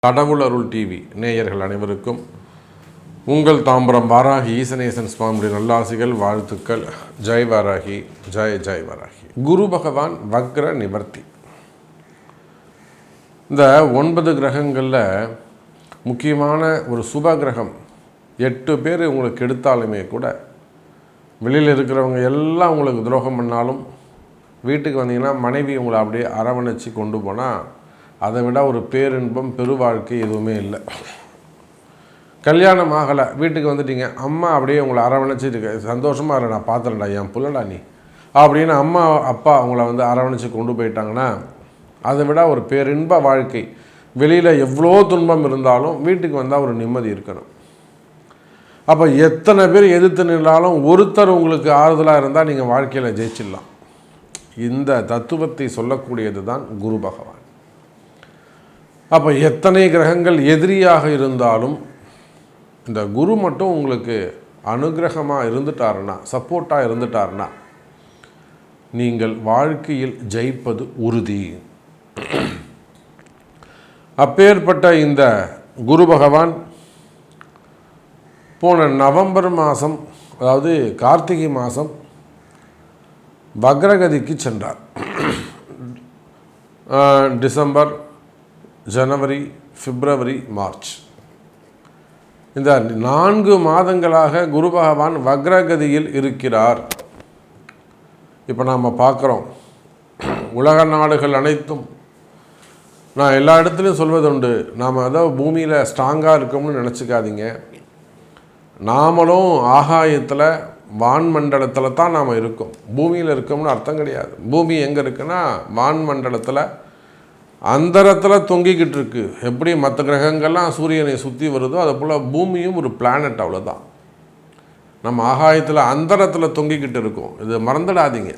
கடவுள் அருள் டிவி நேயர்கள் அனைவருக்கும் உங்கள் தாம்பரம் வாராகி ஈசனேசன் சுவாமியுடைய நல்லாசிகள், வாழ்த்துக்கள். ஜெய் வாராகி, ஜெய் ஜெய் வாராகி. குரு பகவான் வக்ர நிவர்த்தி. இந்த 9 கிரகங்களில் முக்கியமான ஒரு சுப கிரகம் 8 பேர் உங்களுக்கு எடுத்தாலுமே கூட, வெளியில் இருக்கிறவங்க எல்லாம் உங்களுக்கு துரோகம் பண்ணாலும், வீட்டுக்கு வந்தீங்கன்னா மனைவி உங்களை அப்படியே அரவணைச்சி கொண்டு போனால் அதை விட ஒரு பேரின்பம் பெரு வாழ்க்கை எதுவுமே இல்லை. கல்யாணம் ஆகலை, வீட்டுக்கு வந்துட்டீங்க, அம்மா அப்படியே உங்களை அரவணைச்சிட்டு சந்தோஷமாக இல்லை, நான் பார்த்துறேன்டா என் புள்ளடா நீ அப்படின்னு அம்மா அப்பா உங்களை வந்து அரவணைச்சி கொண்டு போயிட்டாங்கன்னா அதை விட ஒரு பேரின்ப வாழ்க்கை. வெளியில் எவ்வளோ துன்பம் இருந்தாலும் வீட்டுக்கு வந்தால் ஒரு நிம்மதி இருக்கணும். அப்போ எத்தனை பேர் எதிர்த்து நின்றாலும் ஒருத்தர் உங்களுக்கு ஆறுதலாக இருந்தால் நீங்கள் வாழ்க்கையில் ஜெயிச்சிடலாம். இந்த தத்துவத்தை சொல்லக்கூடியது தான் குரு பகவான். அப்போ எத்தனை கிரகங்கள் எதிரியாக இருந்தாலும் இந்த குரு மட்டும் உங்களுக்கு அனுகிரகமாக இருந்துட்டாருன்னா, சப்போர்ட்டாக இருந்துட்டாருன்னா, நீங்கள் வாழ்க்கையில் ஜெயிப்பது உறுதி. அப்பேற்பட்ட இந்த குரு பகவான் போன நவம்பர் மாதம், அதாவது கார்த்திகை மாதம் வக்ரகதிக்கு சென்றார். டிசம்பர், ஜனவரி, பிப்ரவரி, மார்ச் இந்த 4 மாதங்களாக குரு பகவான் வக்ரகதியில் இருக்கிறார். இப்போ நாம் பார்க்குறோம், உலக நாடுகள் அனைத்தும், நான் எல்லா இடத்துலையும் சொல்வது உண்டு, நாம் அதாவது பூமியில் ஸ்ட்ராங்காக இருக்கோம்னு நினச்சிக்காதீங்க. நாமளும் ஆகாயத்தில் வான்மண்டலத்தில் தான் நாம் இருக்கோம். பூமியில் இருக்கோம்னு அர்த்தம் கிடையாது. பூமி எங்கே இருக்குன்னா வான்மண்டலத்தில் அந்தரத்தில் தொங்கிக்கிட்டு இருக்கு. எப்படி மற்ற கிரகங்கள்லாம் சூரியனை சுற்றி வருதோ அதை போல் பூமியும் ஒரு பிளானட், அவ்வளோதான். நம்ம ஆகாயத்தில் அந்தரத்தில் தொங்கிக்கிட்டு இருக்கோம், இது மறந்துடாதீங்க.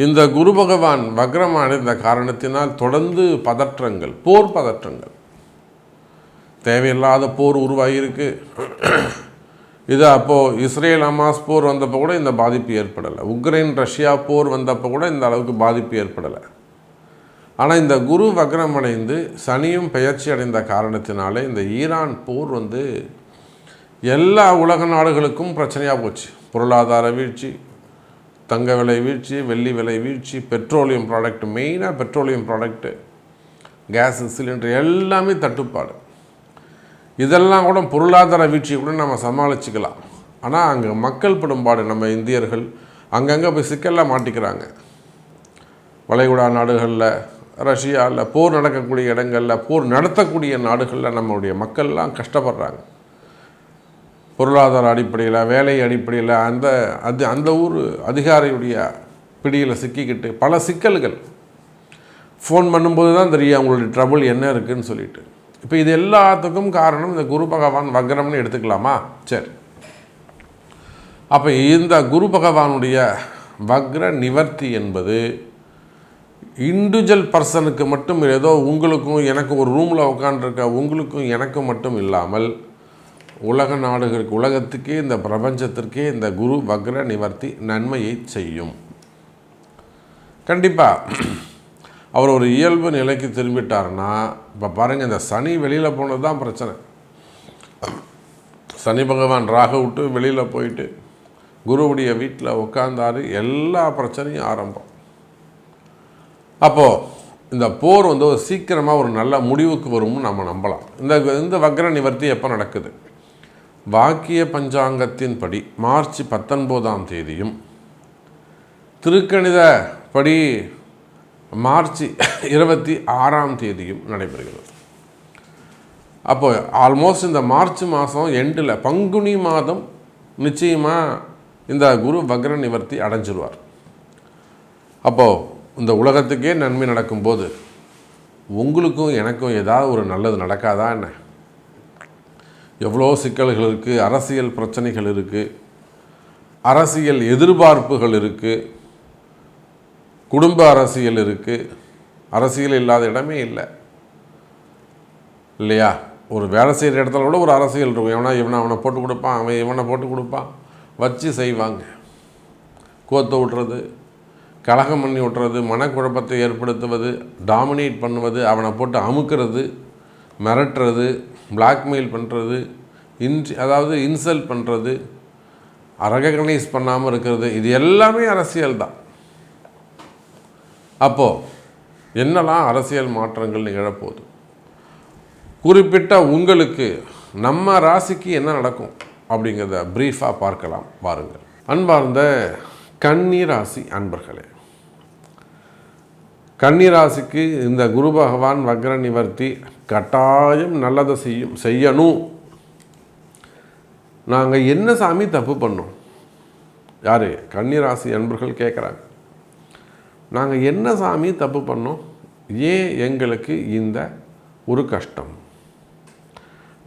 இந்த குரு பகவான் வக்ரமான இந்த காரணத்தினால் தொடர்ந்து பதற்றங்கள், போர் பதற்றங்கள், தேவையில்லாத போர் உருவாகியிருக்கு. இது அப்போது இஸ்ரேல் ஹமாஸ் போர் வந்தப்போ கூட இந்த பாதிப்பு ஏற்படலை. உக்ரைன் ரஷ்யா போர் வந்தப்போ கூட இந்த அளவுக்கு பாதிப்பு ஏற்படலை. ஆனால் இந்த குரு வக்ரமடைந்து சனியும் பெயர்ச்சி அடைந்த காரணத்தினாலே இந்த ஈரான் போர் வந்து எல்லா உலக நாடுகளுக்கும் பிரச்சனையாக போச்சு. பொருளாதார வீழ்ச்சி, தங்க விலை வீழ்ச்சி, வெள்ளி விலை வீழ்ச்சி, பெட்ரோலியம் ப்ராடக்ட், மெயினாக பெட்ரோலியம் ப்ராடக்ட்டு, கேஸ் சிலிண்டர் எல்லாமே தட்டுப்பாடு. இதெல்லாம் கூட பொருளாதார வீழ்ச்சியை கூட நம்ம சமாளிச்சுக்கலாம். ஆனால் அங்கே மக்கள் படும்பாடு, நம்ம இந்தியர்கள் அங்கங்கே போய் சிக்கலில் மாட்டிக்கிறாங்க. வளைகுடா நாடுகளில், ரஷ்யாவில், போர் நடக்கக்கூடிய இடங்களில், போர் நடத்தக்கூடிய நாடுகளில் நம்மளுடைய மக்கள்லாம் கஷ்டப்படுறாங்க. பொருளாதார அடிப்படையில், வேலை அடிப்படையில் அந்த ஊர் அதிகாரியுடைய பிடியில் சிக்கிக்கிட்டு பல சிக்கல்கள். ஃபோன் பண்ணும்போது தான் தெரியும் அவங்களுடைய ட்ரபுள் என்ன இருக்குதுன்னு சொல்லிட்டு. இப்போ இது எல்லாத்துக்கும் காரணம் இந்த குரு பகவான் வக்ரம்னு எடுத்துக்கலாமா? சரி. அப்போ இந்த குரு பகவானுடைய வக்ர நிவர்த்தி என்பது இண்டிவிஜுவல் பர்சனுக்கு மட்டும், ஏதோ உங்களுக்கும் எனக்கும் ஒரு ரூமில் உட்காந்துருக்க உங்களுக்கும் எனக்கும் மட்டும் இல்லாமல் உலக நாடுகளுக்கு, உலகத்துக்கே, இந்த பிரபஞ்சத்திற்கே இந்த குரு வக்ர நிவர்த்தி நன்மையை செய்யும். கண்டிப்பாக அவர் ஒரு இயல்பு நிலைக்கு திரும்பிட்டார்னா, இப்போ பாருங்கள், இந்த சனி வெளியில் போனது தான் பிரச்சனை. சனி பகவான் ராக விட்டு வெளியில் போயிட்டு குருவுடைய வீட்டில் உட்கார்ந்தாரு, எல்லா பிரச்சனையும் ஆரம்பம். அப்போது இந்த போர் வந்து ஒரு சீக்கிரமாக ஒரு நல்ல முடிவுக்கு வரும்னு நம்ம நம்பலாம். இந்த வக்ர நிவர்த்தி எப்போ நடக்குது? வாக்கிய பஞ்சாங்கத்தின்படி மார்ச் 19ஆம் தேதியும், திருக்கணித படி மார்ச் 26ஆம் தேதியும் நடைபெறுகிறது. அப்போது ஆல்மோஸ்ட் இந்த மார்ச் மாதம் எண்டில், பங்குனி மாதம் நிச்சயமாக இந்த குரு வக்ர நிவர்த்தி அடைஞ்சிருவார். அப்போது இந்த உலகத்துக்கே நன்மை நடக்கும்போது உங்களுக்கும் எனக்கும் ஏதாவது ஒரு நல்லது நடக்காதா என்ன? எவ்வளோ சிக்கல்கள் இருக்குது, அரசியல் பிரச்சனைகள் இருக்குது, அரசியல் எதிர்பார்ப்புகள் இருக்குது, குடும்ப அரசியல் இருக்குது, அரசியல் இல்லாத இடமே இல்லை இல்லையா? ஒரு வேலை செய்கிற இடத்துல கூட ஒரு அரசியல் இருக்கும். அவனை போட்டு கொடுப்பான், அவன் இவனை போட்டு கொடுப்பான், வச்சு செய்வாங்க. கோத்த விட்றது, கலகம் பண்ணி விட்டுறது, மனக்குழப்பத்தை ஏற்படுத்துவது, டாமினேட் பண்ணுவது, அவனை போட்டு அமுக்கிறது, மிரட்டுறது, பிளாக்மெயில் பண்ணுறது, அதாவது இன்சல்ட் பண்ணுறது, ரெகக்னைஸ் பண்ணாமல் இருக்கிறது, இது எல்லாமே அரசியல் தான். அப்போது என்னெல்லாம் அரசியல் மாற்றங்கள் நிகழப்போகுது, குறிப்பிட்ட உங்களுக்கு நம்ம ராசிக்கு என்ன நடக்கும் அப்படிங்கிறத ப்ரீஃபாக பார்க்கலாம் பாருங்கள். அன்பார்ந்த கன்னி ராசி அன்பர்களே, கன்னி ராசிக்கு இந்த குரு பகவான் வக்ர நிவர்த்தி கட்டாயம் நல்லதை செய்யணும். நாங்கள் என்ன சாமி தப்பு பண்ணோம்? யார்? கன்னி ராசி அன்பர்கள் கேட்குறாங்க. நாங்கள் என்ன சாமி தப்பு பண்ணோம்? ஏன் எங்களுக்கு இந்த ஒரு கஷ்டம்?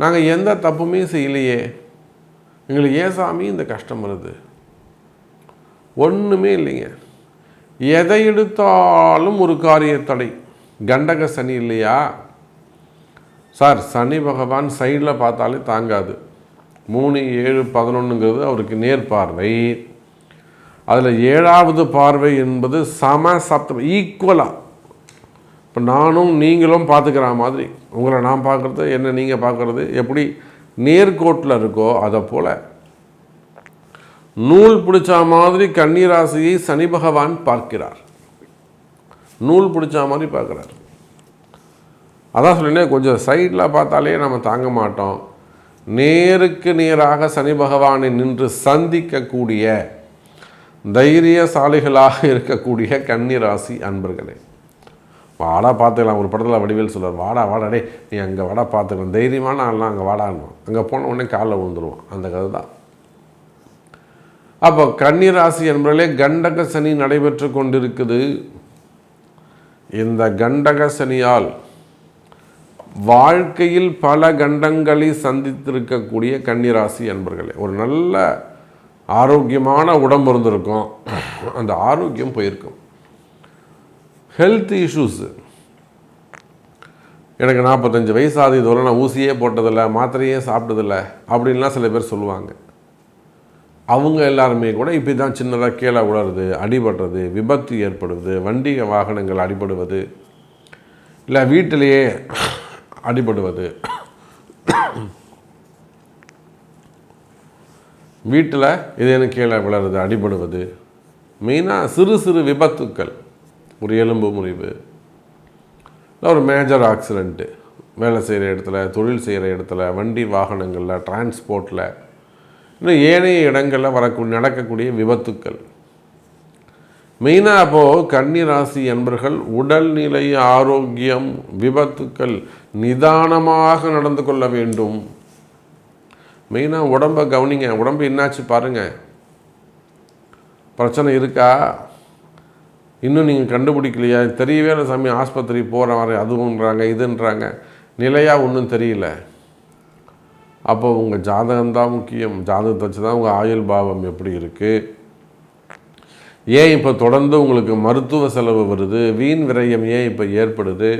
நாங்கள் எந்த தப்புமே செய்யலையே, எங்களுக்கு ஏன் சாமி இந்த கஷ்டம் வருது? ஒன்றுமே இல்லைங்க. எதை எடுத்தாலும் ஒரு காரிய தடை. கண்டக சனி இல்லையா சார்? சனி பகவான் சைடில் பார்த்தாலே தாங்காது. 3, 7, 11ங்கிறது அவருக்கு நேர் பார்வை. அதில் 7வது பார்வை என்பது சம சப்தம், ஈக்குவலாக. இப்போ நானும் நீங்களும் பார்த்துக்கிற மாதிரி, உங்களை நான் பார்க்குறது, என்ன நீங்கள் பார்க்குறது எப்படி நேர்கோட்டில் இருக்கோ அதை போல் நூல் பிடிச்ச மாதிரி கன்னி ராசியை சனி பகவான் பார்க்கிறார். நூல் பிடிச்ச மாதிரி பார்க்குறார். அதான் சொல்லினே, கொஞ்சம் சைடில் பார்த்தாலே நம்ம தாங்க மாட்டோம். நேருக்கு நேராக சனி பகவானை நின்று சந்திக்கக்கூடிய தைரியசாலிகளாக இருக்கக்கூடிய கன்னி ராசி அன்பர்களே, வாடா பார்த்துக்கலாம். ஒரு படத்தில் வடிவேல் சொல்லுவார், வாடா வாடா டே நீ அங்கே வாடா பார்த்துக்கலாம், தைரியமான ஆள்லாம் அங்கே வாடான்னு. அங்கே போன உடனே காலில் விழுந்துருவோம். அந்த கதை தான். அப்போ கன்னி ராசி என்பதிலே கண்டக சனி நடைபெற்று கொண்டிருக்குது. இந்த கண்டக சனியால் வாழ்க்கையில் பல கண்டங்களை சந்தித்திருக்கக்கூடிய கன்னி ராசி என்பர்களே, ஒரு நல்ல ஆரோக்கியமான உடம்பு இருந்திருக்கும், அந்த ஆரோக்கியம் போயிருக்கும். ஹெல்த் இஷ்யூஸு, எனக்கு 45 வயசு ஆகுது, இதுவரை நான் ஊசியே போட்டதில்லை, மாத்திரையே சாப்பிட்டதில்லை அப்படின்லாம் சில பேர் சொல்லுவாங்க. அவங்க எல்லாருமே கூட இப்படி தான் சின்னதாக கீழே விழுறது, அடிபடுறது, விபத்து ஏற்படுவது, வண்டி வாகனங்கள் அடிபடுவது, இல்லை வீட்டிலேயே அடிபடுவது, வீட்டில் இதேன்னு கீழே விழுறது, அடிபடுவது, மெயினாக சிறு சிறு விபத்துக்கள், ஒரு எலும்பு முறிவு, இல்லை ஒரு மேஜர் ஆக்சிடெண்ட்டு, வேலை செய்கிற இடத்துல, தொழில் செய்கிற இடத்துல, வண்டி வாகனங்களில், டிரான்ஸ்போர்ட்டில், இன்னும் ஏனைய இடங்களில் நடக்கக்கூடிய விபத்துக்கள். மெயினாக அப்போது கன்னி ராசி என்பர்கள் உடல்நிலை, ஆரோக்கியம், விபத்துக்கள் நிதானமாக நடந்து கொள்ள வேண்டும். மெயினாக உடம்பை கவனிங்க. உடம்பு என்னாச்சு பாருங்கள். பிரச்சனை இருக்கா? இன்னும் நீங்கள் கண்டுபிடிக்கலையா? தெரியவே இல்லை சாமி, ஆஸ்பத்திரி போகிற வரை அதுன்றாங்க இதுன்றாங்க, நிலையாக ஒன்றும் தெரியல. அப்போ உங்கள் ஜாதகம்தான் முக்கியம். ஜாதகத்தை வச்சு தான் உங்கள் ஆயுள் பாவம் எப்படி இருக்குது, ஏன் இப்போ தொடர்ந்து உங்களுக்கு மருத்துவ செலவு வருது, வீண் விரயம் ஏன் இப்போ ஏற்படுது,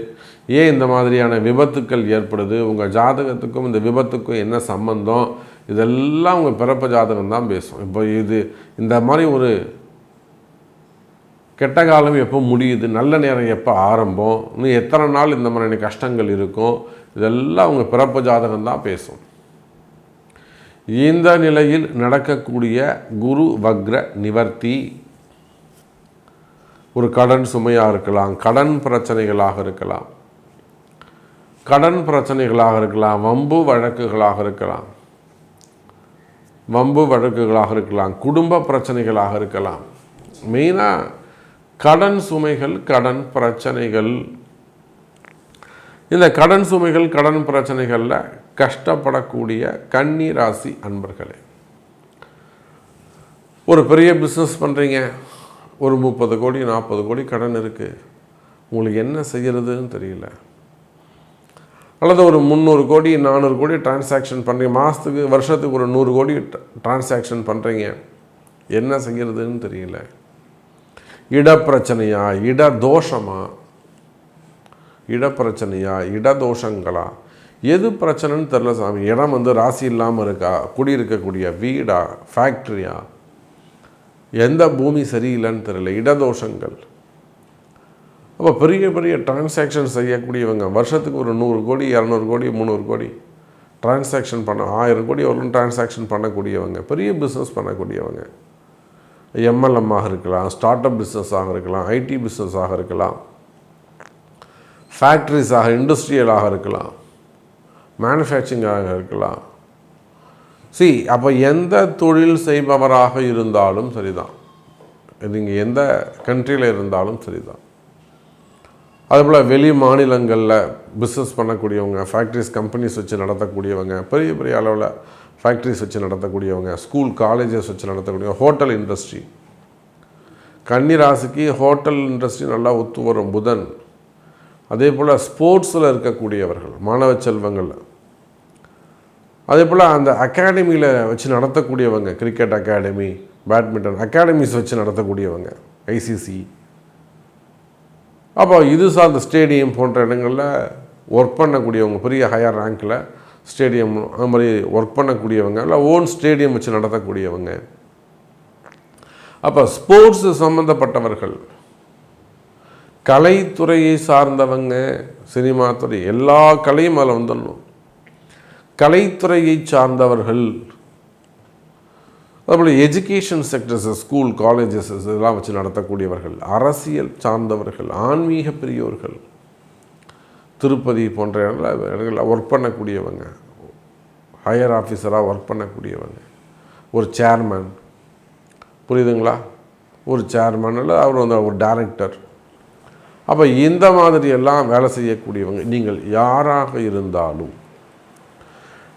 ஏன் இந்த மாதிரியான விபத்துக்கள் ஏற்படுது, உங்கள் ஜாதகத்துக்கும் இந்த விபத்துக்கும் என்ன சம்பந்தம், இதெல்லாம் உங்கள் பிறப்பு ஜாதகம் தான் பேசும். இப்போ இந்த மாதிரி ஒரு கெட்ட காலம் எப்போ முடியுது, நல்ல நேரம் எப்போ ஆரம்பம், இன்னும் எத்தனை நாள் இந்த மாதிரியான கஷ்டங்கள் இருக்கும், இதெல்லாம் உங்கள் பிறப்பு ஜாதகம் தான் பேசும். இந்த நிலையில் நடக்கக்கூடிய குரு வக்ர நிவர்த்தி ஒரு கடன் சுமையாக இருக்கலாம், கடன் பிரச்சனைகளாக இருக்கலாம், வம்பு வழக்குகளாக இருக்கலாம், குடும்ப பிரச்சனைகளாக இருக்கலாம். மெயினாக கடன் சுமைகள், கடன் பிரச்சனைகள். இந்த கடன் சுமைகள், கடன் பிரச்சனைகளில் கஷ்டப்படக்கூடிய கன்னி ராசி அன்பர்களே, ஒரு பெரிய பிஸ்னஸ் பண்ணுறீங்க, ஒரு 30 கோடி 40 கோடி கடன் இருக்குது, உங்களுக்கு என்ன செய்கிறதுன்னு தெரியல. அல்லது ஒரு 300 கோடி 400 கோடி டிரான்சாக்ஷன் பண்ணுறீங்க, வருஷத்துக்கு ஒரு 100 கோடி டிரான்சாக்ஷன் பண்ணுறீங்க, என்ன செய்கிறதுன்னு தெரியல. இடப்பிரச்சனையா, இடதோஷங்களா, எது பிரச்சனைன்னு தெரில சாமி. இடம் ராசி இல்லாமல் இருக்கா, குடியிருக்கக்கூடிய வீடா, ஃபேக்ட்ரியா, எந்த பூமி சரியில்லைன்னு தெரியல, இடதோஷங்கள். அப்போ பெரிய பெரிய டிரான்சாக்ஷன் செய்யக்கூடியவங்க, வருஷத்துக்கு ஒரு 100 கோடி 200 கோடி 300 கோடி டிரான்சாக்ஷன் பண்ண, 1000 கோடி வரலும் டிரான்சாக்ஷன் பண்ணக்கூடியவங்க, பெரிய பிஸ்னஸ் பண்ணக்கூடியவங்க, எம்எல்எம்மாக இருக்கலாம், ஸ்டார்ட் அப் பிஸ்னஸாக இருக்கலாம், ஐடி பிஸ்னஸாக இருக்கலாம், ஃபேக்ட்ரிஸாக இண்டஸ்ட்ரியலாக இருக்கலாம், மேனுஃபேக்சரிங்காக இருக்கலாம். அப்போ எந்த தொழில் செய்பவராக இருந்தாலும் சரிதான், நீங்கள் எந்த கண்ட்ரியில் இருந்தாலும் சரிதான். அதுபோல் வெளி மாநிலங்களில் பிஸ்னஸ் பண்ணக்கூடியவங்க, ஃபேக்ட்ரிஸ் கம்பெனிஸ் வச்சு நடத்தக்கூடியவங்க, பெரிய பெரிய அளவில் ஃபேக்ட்ரிஸ் வச்சு நடத்தக்கூடியவங்க, ஸ்கூல் காலேஜஸ் வச்சு நடத்தக்கூடியவங்க, ஹோட்டல் இண்டஸ்ட்ரி. கன்னி ராசிக்கு ஹோட்டல் இண்டஸ்ட்ரி நல்லா ஒத்து வரும் புதன். அதே போல் ஸ்போர்ட்ஸில் இருக்கக்கூடியவர்கள், மாணவ செல்வங்கள், அதே போல் அந்த அகாடமியில் வச்சு நடத்தக்கூடியவங்க, கிரிக்கெட் அகாடமி, பேட்மிண்டன் அகாடமிஸ் வச்சு நடத்தக்கூடியவங்க, ஐசிசி. அப்போ இது சார்ந்த ஸ்டேடியம் போன்ற இடங்களில் ஒர்க் பண்ணக்கூடியவங்க, பெரிய ஹையர் ரேங்கில் ஸ்டேடியம் அது மாதிரி ஒர்க் பண்ணக்கூடியவங்க, இல்லை ஓன் ஸ்டேடியம் வச்சு நடத்தக்கூடியவங்க. அப்போ ஸ்போர்ட்ஸு சம்மந்தப்பட்டவர்கள், கலைத்துறையை சார்ந்தவங்க, சினிமா துறை, எல்லா கலையும் அதில் வந்துடணும். கலைத்துறையை சார்ந்தவர்கள், அதுபோல் எஜுகேஷன் செக்டர்ஸ், ஸ்கூல் காலேஜஸ் இதெல்லாம் வச்சு நடத்தக்கூடியவர்கள், அரசியல் சார்ந்தவர்கள், ஆன்மீக பெரியோர்கள், திருப்பதி போன்ற இடங்களில் ஒர்க் பண்ணக்கூடியவங்க, ஹையர் ஆஃபீஸராக ஒர்க் பண்ணக்கூடியவங்க, ஒரு சேர்மன், புரியுதுங்களா, ஒரு சேர்மன் இல்லை அவர் வந்து ஒரு டைரக்டர். அப்போ இந்த மாதிரியெல்லாம் வேலை செய்யக்கூடியவங்க நீங்கள் யாராக இருந்தாலும்,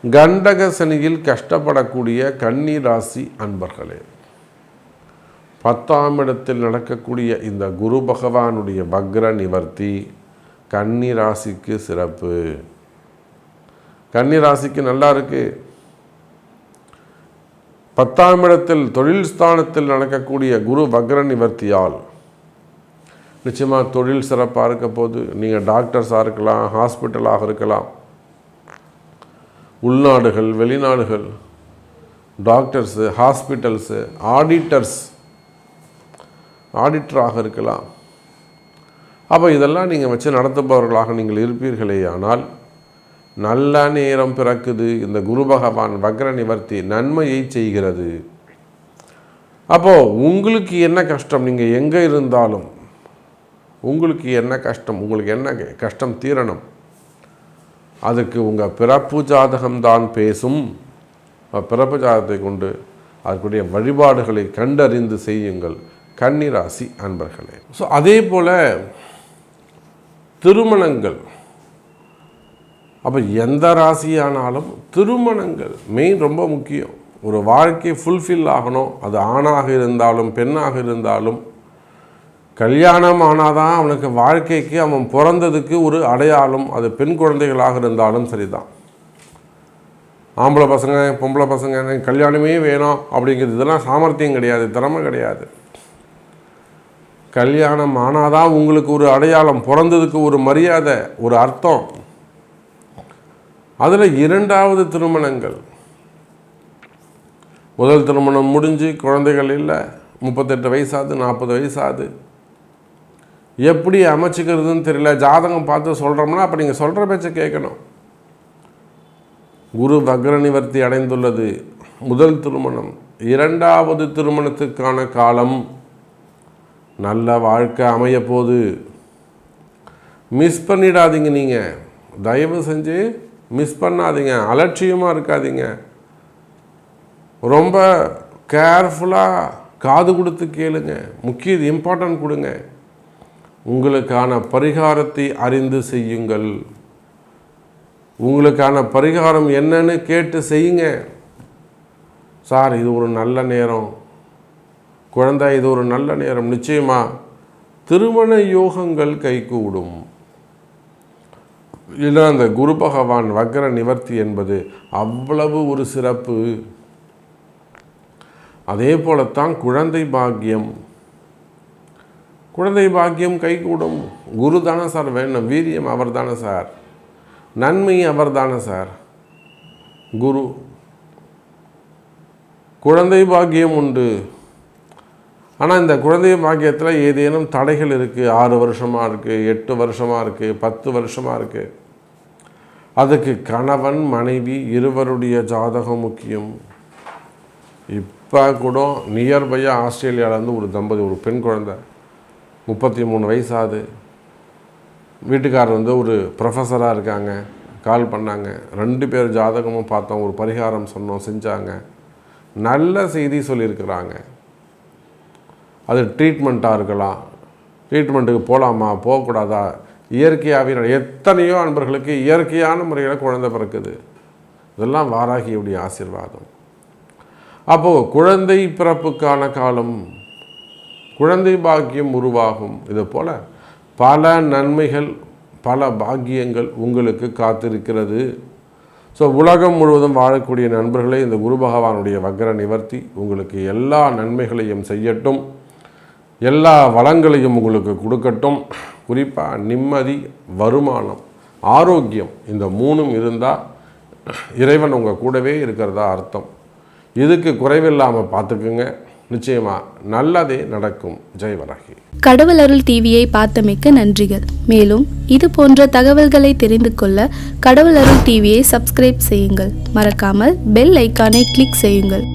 கண்டக சனியில் கஷ்டப்படக்கூடிய கன்னி ராசி அன்பர்களே, 10ஆம் இடத்தில் நடக்கக்கூடிய இந்த குரு பகவானுடைய வக்ர நிவர்த்தி கன்னி ராசிக்கு சிறப்பு. கன்னி ராசிக்கு நல்லா இருக்கு. 10ஆம் இடத்தில் தொழில் ஸ்தானத்தில் நடக்கக்கூடிய குரு வக்ர நிவர்த்தியால் நிச்சயமாக தொழில் சிறப்பாக இருக்க போது. நீங்கள் டாக்டர்ஸாக இருக்கலாம், ஹாஸ்பிட்டலாக இருக்கலாம், உள்நாடுகள் வெளிநாடுகள், டாக்டர்ஸு, ஹாஸ்பிட்டல்ஸு, ஆடிட்டராக இருக்கலாம். அப்போ இதெல்லாம் நீங்கள் வச்சு நடத்துபவர்களாக நீங்கள் இருப்பீர்களே. ஆனால் நல்ல நேரம் பிறக்குது. இந்த குரு பகவான் வக்ர நிவர்த்தி நன்மையை செய்கிறது. அப்போது உங்களுக்கு என்ன கஷ்டம், நீங்கள் எங்கே இருந்தாலும் உங்களுக்கு என்ன கஷ்டம், உங்களுக்கு என்ன கஷ்டம் தீரணும், அதுக்கு உங்கள் பிறப்பு ஜாதகம்தான் பேசும். பிறப்பு ஜாதகத்தை கொண்டு அதற்குரிய வழிபாடுகளை கண்டறிந்து செய்யுங்கள் கன்னி ராசி அன்பர்களே. அதே போல் திருமணங்கள், அப்போ எந்த ராசியானாலும் திருமணங்கள் மெயின் ரொம்ப முக்கியம். ஒரு வாழ்க்கை ஃபுல்ஃபில் ஆகணும். அது ஆணாக இருந்தாலும் பெண்ணாக இருந்தாலும் கல்யாணம் ஆனாதான் அவனுக்கு வாழ்க்கைக்கு அவன் பிறந்ததுக்கு ஒரு அடையாளம். அது பெண் குழந்தைகளாக இருந்தாலும் சரிதான். ஆம்பளை பசங்க பொம்பளை பசங்க கல்யாணமே வேணும் அப்படிங்கிறது இதெல்லாம் சாமர்த்தியம் கிடையாது, திறமை கிடையாது. கல்யாணம் ஆனாதான் உங்களுக்கு ஒரு அடையாளம், பிறந்ததுக்கு ஒரு மரியாதை, ஒரு அர்த்தம். அதில் 2வது திருமணங்கள், முதல் திருமணம் முடிஞ்சு குழந்தைகள் இல்லை, 38 வயசாது 40 வயசாது, எப்படி அமைச்சிக்கிறதுன்னு தெரியல, ஜாதகம் பார்த்து சொல்கிறோம்னா அப்போ நீங்கள் சொல்கிற பேச்சை கேட்கணும். குரு வக்ர நிவர்த்தி அடைந்துள்ளது. முதல் திருமணம், 2வது திருமணத்துக்கான காலம், நல்ல வாழ்க்கை அமைய போது. மிஸ் பண்ணிடாதீங்க. நீங்கள் தயவு செஞ்சு மிஸ் பண்ணாதீங்க. அலட்சியமாக இருக்காதீங்க. ரொம்ப கேர்ஃபுல்லாக காது கொடுத்து கேளுங்க. முக்கிய இம்பார்ட்டன்ட் கொடுங்க. உங்களுக்கான பரிகாரத்தை அறிந்து செய்யுங்கள். உங்களுக்கான பரிகாரம் என்னன்னு கேட்டு செய்யுங்க. சார் இது ஒரு நல்ல நேரம், குழந்தை இது ஒரு நல்ல நேரம், நிச்சயமாக திருமண யோகங்கள் கைகூடும். இல்லை அந்த குரு பகவான் வக்ர நிவர்த்தி என்பது அவ்வளவு ஒரு சிறப்பு. அதே போலத்தான் குழந்தை பாக்கியம். குழந்தை பாக்கியம் கைகூடும். குரு தானே சார் வேணும், வீரியம் அவர் தானே சார், நன்மை அவர் தானே சார். குரு குழந்தை பாக்கியம் உண்டு. ஆனால் இந்த குழந்தை பாக்கியத்தில் ஏதேனும் தடைகள் இருக்குது, 6 வருஷமாக இருக்குது, 8 வருஷமாக இருக்குது, 10 வருஷமாக இருக்குது, அதுக்கு கணவன் மனைவி இருவருடைய ஜாதகம் முக்கியம். இப்போ கூட நியர்பையாக ஆஸ்திரேலியாவிலேருந்து ஒரு தம்பதி, ஒரு பெண் குழந்தை 33 வயசாகுது, வீட்டுக்காரர் ஒரு ப்ரொஃபஸராக இருக்காங்க, கால் பண்ணாங்க, 2 பேர் ஜாதகமும் பார்த்தோம், ஒரு பரிகாரம் சொன்னோம், செஞ்சாங்க, நல்ல செய்தி சொல்லியிருக்கிறாங்க. அது ட்ரீட்மெண்ட்டாக இருக்கலாம், ட்ரீட்மெண்ட்டுக்கு போகலாமா போகக்கூடாதா, இயற்கையாகவே எத்தனையோ அன்பர்களுக்கு இயற்கையான முறையில் குழந்தை பிறக்குது. இதெல்லாம் வாராகியுடைய ஆசீர்வாதம். அப்போது குழந்தை பிறப்புக்கான காலம், குழந்தை பாக்கியம் உருவாகும். இது போல் பல நன்மைகள், பல பாக்கியங்கள் உங்களுக்கு காத்திருக்கிறது. ஸோ உலகம் முழுவதும் வாழக்கூடிய நண்பர்களே, இந்த குரு பகவானுடைய வக்ர நிவர்த்தி உங்களுக்கு எல்லா நன்மைகளையும் செய்யட்டும், எல்லா வளங்களையும் உங்களுக்கு கொடுக்கட்டும். குறிப்பாக நிம்மதி, வருமானம், ஆரோக்கியம், இந்த 3ம் இருந்தால் இறைவன் உங்கள் கூடவே இருக்கிறதா அர்த்தம். இதுக்கு குறைவில்லாமல் பார்த்துக்குங்க, நிச்சயமாக நல்லதே நடக்கும். ஜெய் வராகி. கடவுள் அருள் டிவியை பார்த்தமைக்கு நன்றிகள். மேலும் இது போன்ற தகவல்களை தெரிந்து கொள்ள கடவுள் அருள் டிவியை சப்ஸ்கிரைப் செய்யுங்கள். மறக்காமல் பெல் ஐக்கானை கிளிக் செய்யுங்கள்.